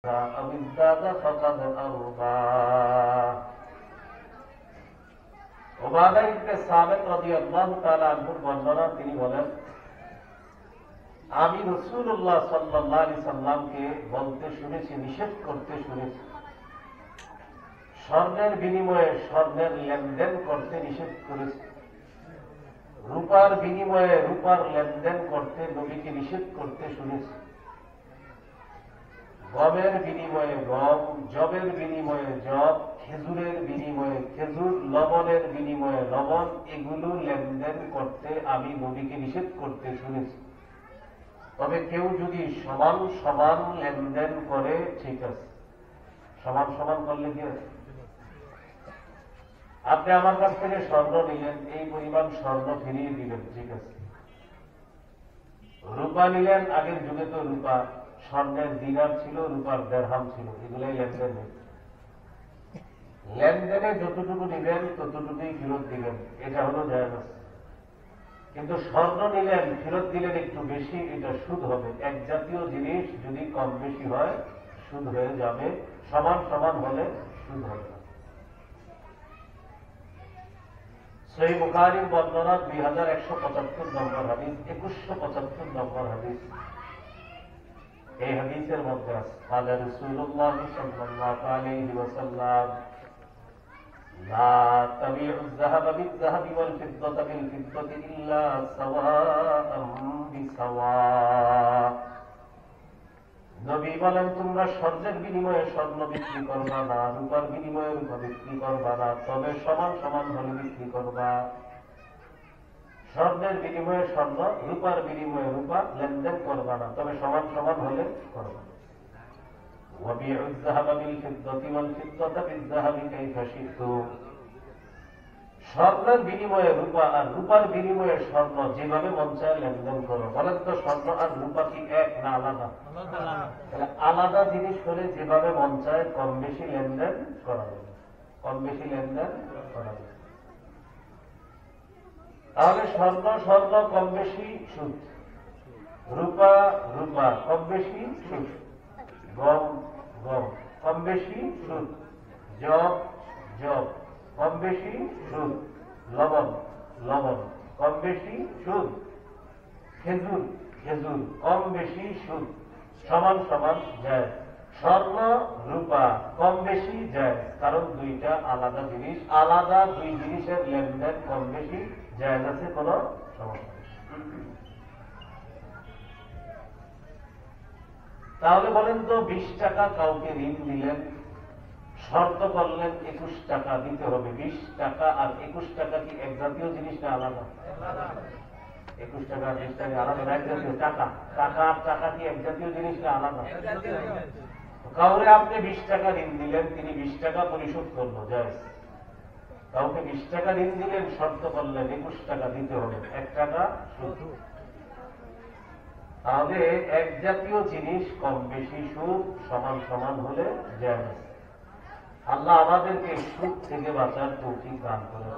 أو ازداد فقد أربى উবাদা ইবনে সামিত রাদিয়াল্লাহু তাআলা আনহুর বর্ণনা, তিনি বলেন, আমি রাসূলুল্লাহ সাল্লাল্লাহু আলাইহি সাল্লামকে বলতে শুনেছি, নিষেধ করতে শুনেছি, স্বর্ণের বিনিময়ে স্বর্ণের লেনদেন করতে নিষেধ করেছি, রূপার বিনিময়ে রূপার লেনদেন করতে নবীকে নিষেধ করতে শুনেছি, গমের বিনিময়ে গম, জবের বিনিময়ে জব, খেজুরের বিনিময়ে খেজুর, লবণের বিনিময়ে লবণ, এগুলো লেনদেন করতে আমি নবীকে নিষেধ করতে শুনেছি। তবে কেউ যদি সমান সমান লেনদেন করে ঠিক আছে, সমান সমান করলে কি আছে? আপনি আমার কাছ থেকে স্বর্ণ নিলেন, এই পরিমাণ স্বর্ণ ফিরিয়ে দিলেন, ঠিক আছে। রূপা নিলেন, আগের যুগে তো রূপা স্বর্ণের দিনার ছিল, রূপার দেড়হাম ছিল, এগুলোই লেনদেন। লেনদেনে যতটুকু নিবেন ততটুকুই ফেরত দিবেন, এটা হলো জায়েজ। কিন্তু স্বর্ণ নিলেন, ফেরত দিলেন একটু বেশি, এটা সুদ হবে। এক জাতীয় জিনিস যদি কম বেশি হয় সুদ হয়ে যাবে, সমান সমান হলে সুদ হবে না। সহিহ বুখারীর বর্ণনা 2175 নম্বর হাদিস, 2175 নম্বর হাদিস। এই হাদিসের মধ্যে আছে, قال رسول الله صلى الله عليه وسلم لا تبيعوا الذهب بالذهب والفضة بالفضة إلا سواء بسواء। নবী বলেন, তোমরা স্বর্ণের বিনিময়ে স্বর্ণ বিক্রি করবা না, রূপার বিনিময়ে রূপা বিক্রি করবা না, তবে সমান সমান হলে বিক্রি করবা। স্বর্ণের বিনিময়ে স্বর্ণ, রূপার বিনিময়ে রূপা লেনদেন করবা না, তবে সমান সমান হলে করবা। وبيعوا الذهب بالفضة والفضة بالذهب كيف شئتم। স্বর্ণের বিনিময়ে রূপা আর রূপার বিনিময়ে স্বর্ণ যেভাবে মন চায় লেনদেন করো। বলেন তো, স্বর্ণ আর রূপা কি এক না আলাদা? আলাদা জিনিস হলে যেভাবে মন চায় কম বেশি লেনদেন করা যাবে, কম বেশি লেনদেন করা যাবে। তাহলে স্বর্ণ স্বর্ণ কম বেশি সুদ, রূপা রূপা কম বেশি সুদ, গম গম কম বেশি সুদ, জব জব কম বেশি সুদ, লবণ লবণ কম বেশি সুদ, খেজুর খেজুর কম বেশি সুদ, সমান সমান জায়েজ। স্বর্ণ রূপা কম বেশি জায়েজ, কারণ দুইটা আলাদা জিনিস, আলাদা দুই জিনিসের লেনদেন কম বেশি জায়েজ আছে, কোন সমস্যা। তাহলে বলেন তো, 20 টাকা কাউকে ঋণ দিলেন, শর্ত করলেন 21 টাকা দিতে হবে। 20 টাকা আর 21 টাকা কি এক জাতীয় জিনিস না আলাদা? 21 টাকা আর 20 টাকা আলাদা, এক জাতীয়। টাকা টাকা আর টাকা কি এক জাতীয় জিনিস না আলাদা? কাউরে আপনি 20 টাকা ঋণ দিলেন, তিনি 20 টাকা পরিশোধ করলো, জায়েজ। কাউকে 20 টাকা ঋণ দিলেন, শর্ত করলেন 21 টাকা দিতে হবে, 1 টাকা সুদ। তাহলে এক জাতীয় জিনিস কম বেশি সুদ সমান সমান হলে জায়েজ। আল্লাহ আমাদেরকে সুদ থেকে বাঁচার তৌফিক দান করেন।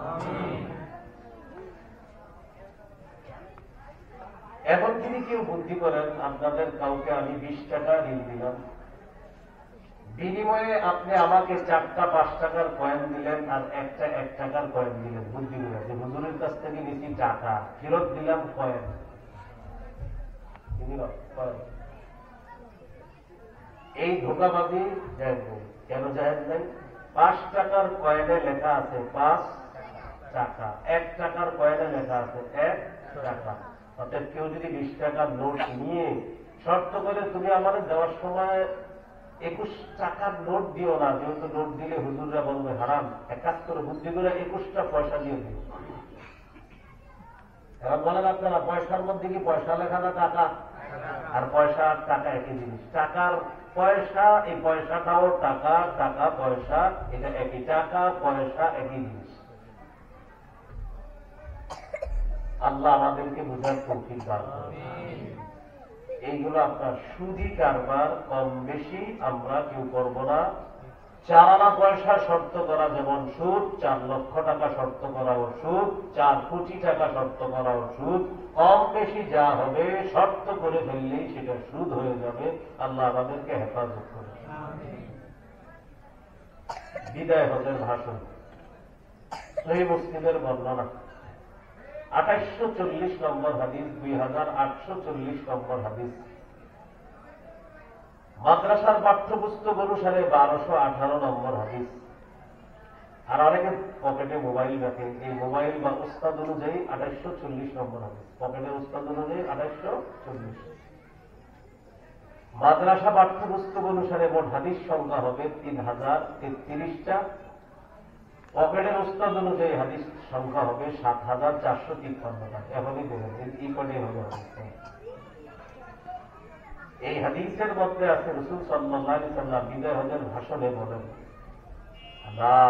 এখন যদি কেউ বুদ্ধি করেন, আপনাদের কাউকে আমি 20 টাকা ঋণ দিলাম, বিনিময়ে আপনি আমাকে 4টা 5 টাকার কয়েন দিলেন আর একটা 1 টাকার কয়েন দিলেন। বুদ্ধি করে যে হুজুরের কাছ থেকে নিচ্ছি টাকা, ফেরত দিলাম কয়েন। এই ধোঁকাবাজি জায়েজ নেই। কেন জায়েজ নেই? 5 টাকার কয়েনে লেখা আছে 5 টাকা, 1 টাকার কয়েনে লেখা আছে 1 টাকা। অর্থাৎ কেউ যদি 20 টাকার নোট নিয়ে শর্ত করে, তুমি আমাদের দেওয়ার সময় 21 টাকার নোট দিও না, যেহেতু নোট দিলে হুজুররা বলবে হারাম, এক কাজ করে বুদ্ধি করে 21টা পয়সা দিয়ে দিও। এখন বলেন আপনারা, পয়সার মধ্যে কি পয়সা লেখা না টাকা? আর পয়সা আর টাকা একই জিনিস। টাকার পয়সা, এই পয়সাটাও টাকা, টাকা পয়সা, এটা একই। টাকা পয়সা একই জিনিস। আল্লাহ আমাদেরকে বোঝার তৌফিক দান করুন। এইগুলো আপনার সুদি কারবার কম বেশি আমরা কেউ করব না। 4 আনা পয়সা শর্ত করা যেমন সুদ, 4 লক্ষ টাকা শর্ত করাও সুদ, 4 কোটি টাকা শর্ত করাও সুদ, কম বেশি যা হবে শর্ত করে ফেললেই সেটা সুদ হয়ে যাবে। আল্লাহ আমাদেরকে হেফাজত করে। বিদায় হজের ভাষণ, সহিহ মুসলিমের বর্ণনা, 2840 নম্বর হাদিস, 2840 নম্বর হাদিস। মাদ্রাসার পাঠ্যপুস্তক অনুসারে 1218 নম্বর হাদিস। আর অনেকে পকেটে মোবাইল রাখে, এই মোবাইল বা উস্তাদ অনুযায়ী 2840 নম্বর হাদিস, পকেটের উস্তাদ অনুযায়ী 2840। মাদ্রাসা পাঠ্যপুস্তক অনুসারে মোট হাদিস সংখ্যা হবে 3033টা, পকেটের উস্তাদ অনুযায়ী হাদিস সংখ্যা হবে 7453টা। এখনই দেখেন এই কটাই হবে হাদিস। এই হাদিসের মধ্যে আছে রাসূল সাল্লাল্লাহু আলাইহি ওয়াসাল্লাম বিদায় হজের ভাষণে বলেন, লা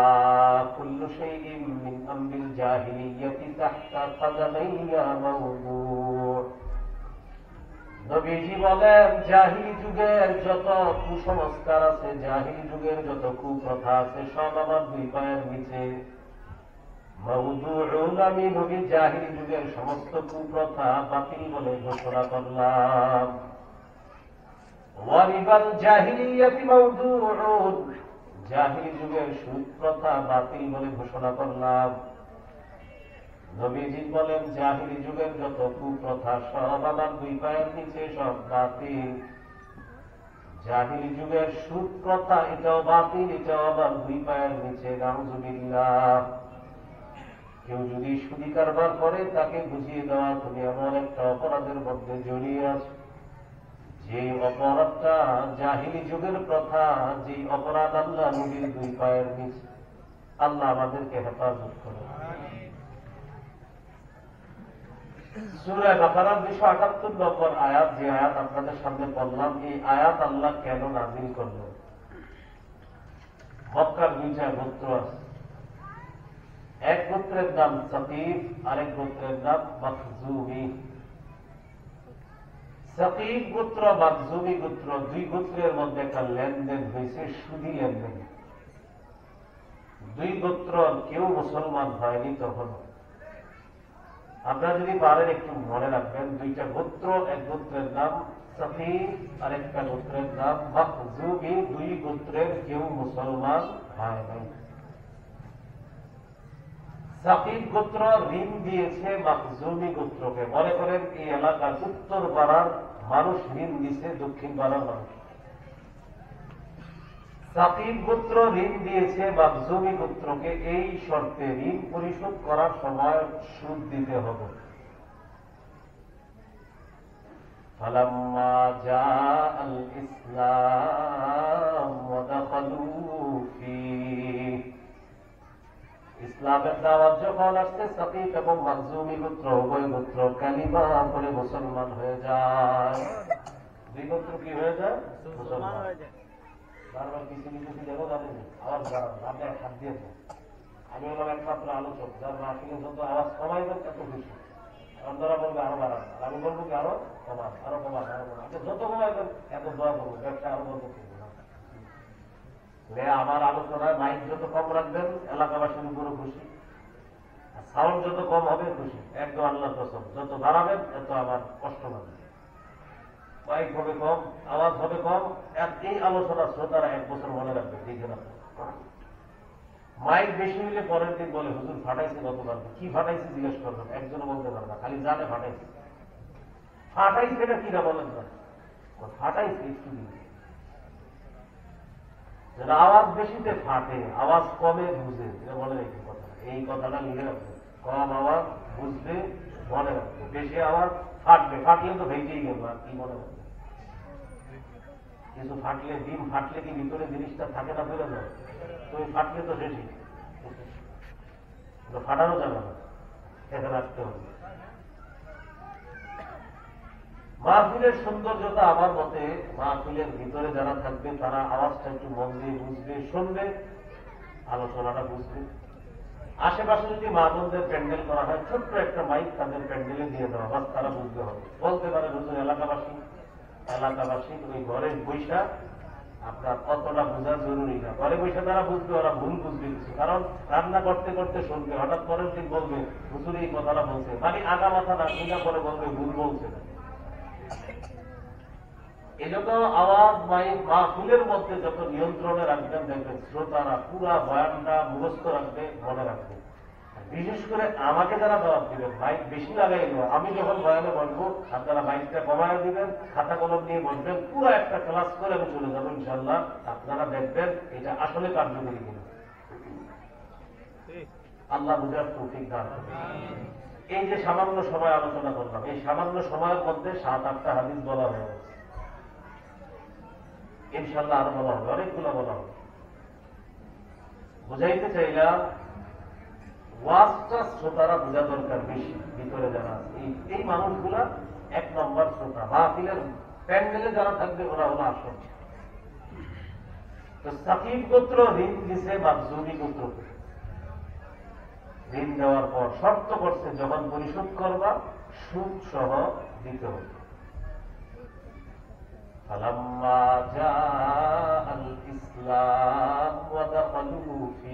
কুল্লু শাইইন মিন আমরিল জাহিলিয়্যাতি তাহতা কাদামাইয়া মাওদু'। নবীজি বলেন, জাহিলি যুগের যত কুসংস্কার আছে, জাহিলি যুগের যত কুপ্রথা আছে, সব আমার 2 পায়ের নিচে। মাওদু'উন, আমি নবী জাহিলি যুগের সমস্ত কুপ্রথা বাতিল বলে ঘোষণা করলাম। ওয়ারিবাল জাহিলিয়াতি মাওদু'উন, জাহিলি যুগের সুদ প্রথা বাতিল বলে ঘোষণা করলাম। নবীজি বলেন, জাহিলি যুগের যত কুপ্রথা সব আমার 2 পায়ের নিচে, সব বাতিল। জাহিলি যুগের সুদ প্রথা এটাও বাতিল, এটাও আমার 2 পায়ের নিচে। নাউযুবিল্লাহ। কেউ যদি সুদি কারবার করে তাকে বুঝিয়ে দেওয়া, তুমি এমন একটা অপরাধের মধ্যে জড়িয়ে আছো যে অপরাধটা জাহিলি যুগের প্রথা, যে অপরাধ আল্লাহ নবীর 2 পায়ের নিচে। আল্লাহ আমাদেরকে হেফাজত করে। সূরা বাকারার 278 নম্বর আয়াত, যে আয়াত আপনাদের সামনে পড়লাম, এই আয়াত আল্লাহ কেন নাযিল করলেন? মক্কার 2টা গোত্র আছে, এক গোত্রের নাম সাকিফ, আরেক গোত্রের নাম মাখজুমি। সাকিফ গোত্র, মাখজুমি গোত্র, 2 গোত্রের মধ্যে একটা লেনদেন হয়েছে, সুদী লেনদেন। 2 গোত্র কেউ মুসলমান হয়নি তখন। আপনারা যদি পারেন একটু মনে রাখবেন, 2টা গোত্র, এক গোত্রের নাম সাকিফ আর একটা গোত্রের নাম মাখজুমি। 2 গোত্রের কেউ মুসলমান হয় নাই। সাকিফ গোত্র ঋণ দিয়েছে মাখজুমি গোত্রকে। মনে করেন এই এলাকার উত্তর পাড়ার মানুষ ঋণ দিছে দক্ষিণ পাড়ার মানুষ। সাকিফ গোত্র ঋণ দিয়েছে মাখজুমি গোত্রকে, এই শর্তে ঋণ পরিশোধ করার সময় সুদ দিতে হবে। ফালাম্মা জাআল ইসলাম ওয়া দাখালু ফীহি, ইসলামের দাওয়াত যখন আসছে, সাকিফ এবং মাখজুমি গোত্র উভয় গোত্র কালিমা করে মুসলমান হয়ে যায়। 2 গোত্র কি হয়ে যায়? মুসলমান হয়ে যায়। বারবার কিছু কিছু দেখো জানেন, আওয়াজ বাড়ান, আপনি হাত দিয়েছেন। আমি হলাম একমাত্র আলোচক, যার মাহফিলে যত আওয়াজ কমাইবেন তত খুশি। অন্যরা বলবে আরো বাড়ান, আমি বলবো কি আরো কমান, আরো কমান, আরো কমান। আপনি যত কমাইবেন এত দোয়া করবো, ব্যবসা আরো বলবো। আমার আলোচনায় মাইক যত কম রাখবেন এলাকাবাসীর উপরে খুশি, সাউন্ড যত কম হবে খুশি। একদম আল্লাহর কসম, যত বাড়াবেন এত আমার কষ্ট হবে। মাইক হবে কম, আওয়াজ হবে কম। এই আলোচনা শ্রোতারা 1 বছর মনে রাখবে, দেখে রাখবে। মাইক বেশি হইলে পরের দিন বলে, হুজুর ফাটাইছে গতকাল, কি ফাটাইছে জিজ্ঞেস করবেন, একজনও বলতে পারে না, খালি জানে ফাটাইছে। ফাটাইছে এটা কিনা বলেন না, ফাটাইছে একটু দিন। আওয়াজ বেশিতে ফাটে, আওয়াজ কমে বুঝে, এটা মনে রাখবে কথা। এই কথাটা লিখে রাখবে, কম আওয়াজ বুঝবে, মনে রাখবে। বেশি আওয়াজ ফাটবে, ফাটলে তো ভেঙেই গেল, আর কি মনে রাখবে। কিছু ফাটলে, ডিম ফাটলে কি ভিতরে জিনিসটা থাকে না, ফেলে যায়? তো ওই ফাটলে তো শেষই, ফাটানো যাবে না, এটা রাখতে হবে। মাহফিলের সৌন্দর্যতা আমার মতে, মাহফিলের ভিতরে যারা থাকবে তারা আওয়াজটা একটু মন দিয়ে বুঝবে, শুনবে, আলোচনাটা বুঝবে। আশেপাশে যদি মা বোনদের প্যান্ডেল করা হয়, ছোট্ট একটা মাইক তাদের প্যান্ডেলে দিয়ে দেওয়া, বাস তারা বুঝতে হবে। বলতে পারে হুজুর এলাকাবাসী ওই ঘরের বৈশা আপনার কতটা বোঝা জরুরি না। ঘরে বসে তারা বুঝবে, ওরা ভুল বুঝবে কিছু, কারণ রান্না করতে করতে শুনবে, হঠাৎ পরের দিন বলবে হুজুর এই কথাটা বলছে, মানে আগা মাথা না শুনে পরে বলবে ভুল বলছে না। এজন্য আওয়াজ মাহফিলের মধ্যে যত নিয়ন্ত্রণে রাখবেন, দেখবেন শ্রোতারা পুরা বয়ানটা মুখস্থ রাখবে, মনে রাখবে। বিশেষ করে আমাকে যারা জবাব দিবেন, মাইক বেশি লাগাইল, আমি যখন বয়ানে বসবো আপনারা মাইকটা কমায় দিবেন, খাতা কলম নিয়ে বসবেন, পুরো একটা ক্লাস করে আমি চলে যাবো ইনশাল্লাহ। আপনারা দেখবেন এটা আসলে কার্যকরী কিনা। আল্লাহ বুঝার তৌফিক দান করবেন। এই যে সামান্য সময় আলোচনা করলাম, এই সামান্য সময়ের মধ্যে 7-8টা হাদিস বলা হয়ে গেছে। ইনশাল্লাহ আরো বলা হবে, অনেকগুলো বলা হবে। বুঝাইতে চাইলাম ওয়াজটা শ্রোতারা বোঝা দরকার বেশি। ভিতরে যারা এই মানুষগুলা 1 নম্বর শ্রোতা, মাহফিলের প্যান্ডেলে যারা থাকবে ওরা হলো আসল। তো সাকিব গোত্র ঋণ দিছে মাকজুমি গোত্রকে। ঋণ দেওয়ার পর শর্ত করছে যখন পরিশোধ করবা সুদ সহ দিতে হবে। فلما جاء الإسلام ودخلوا في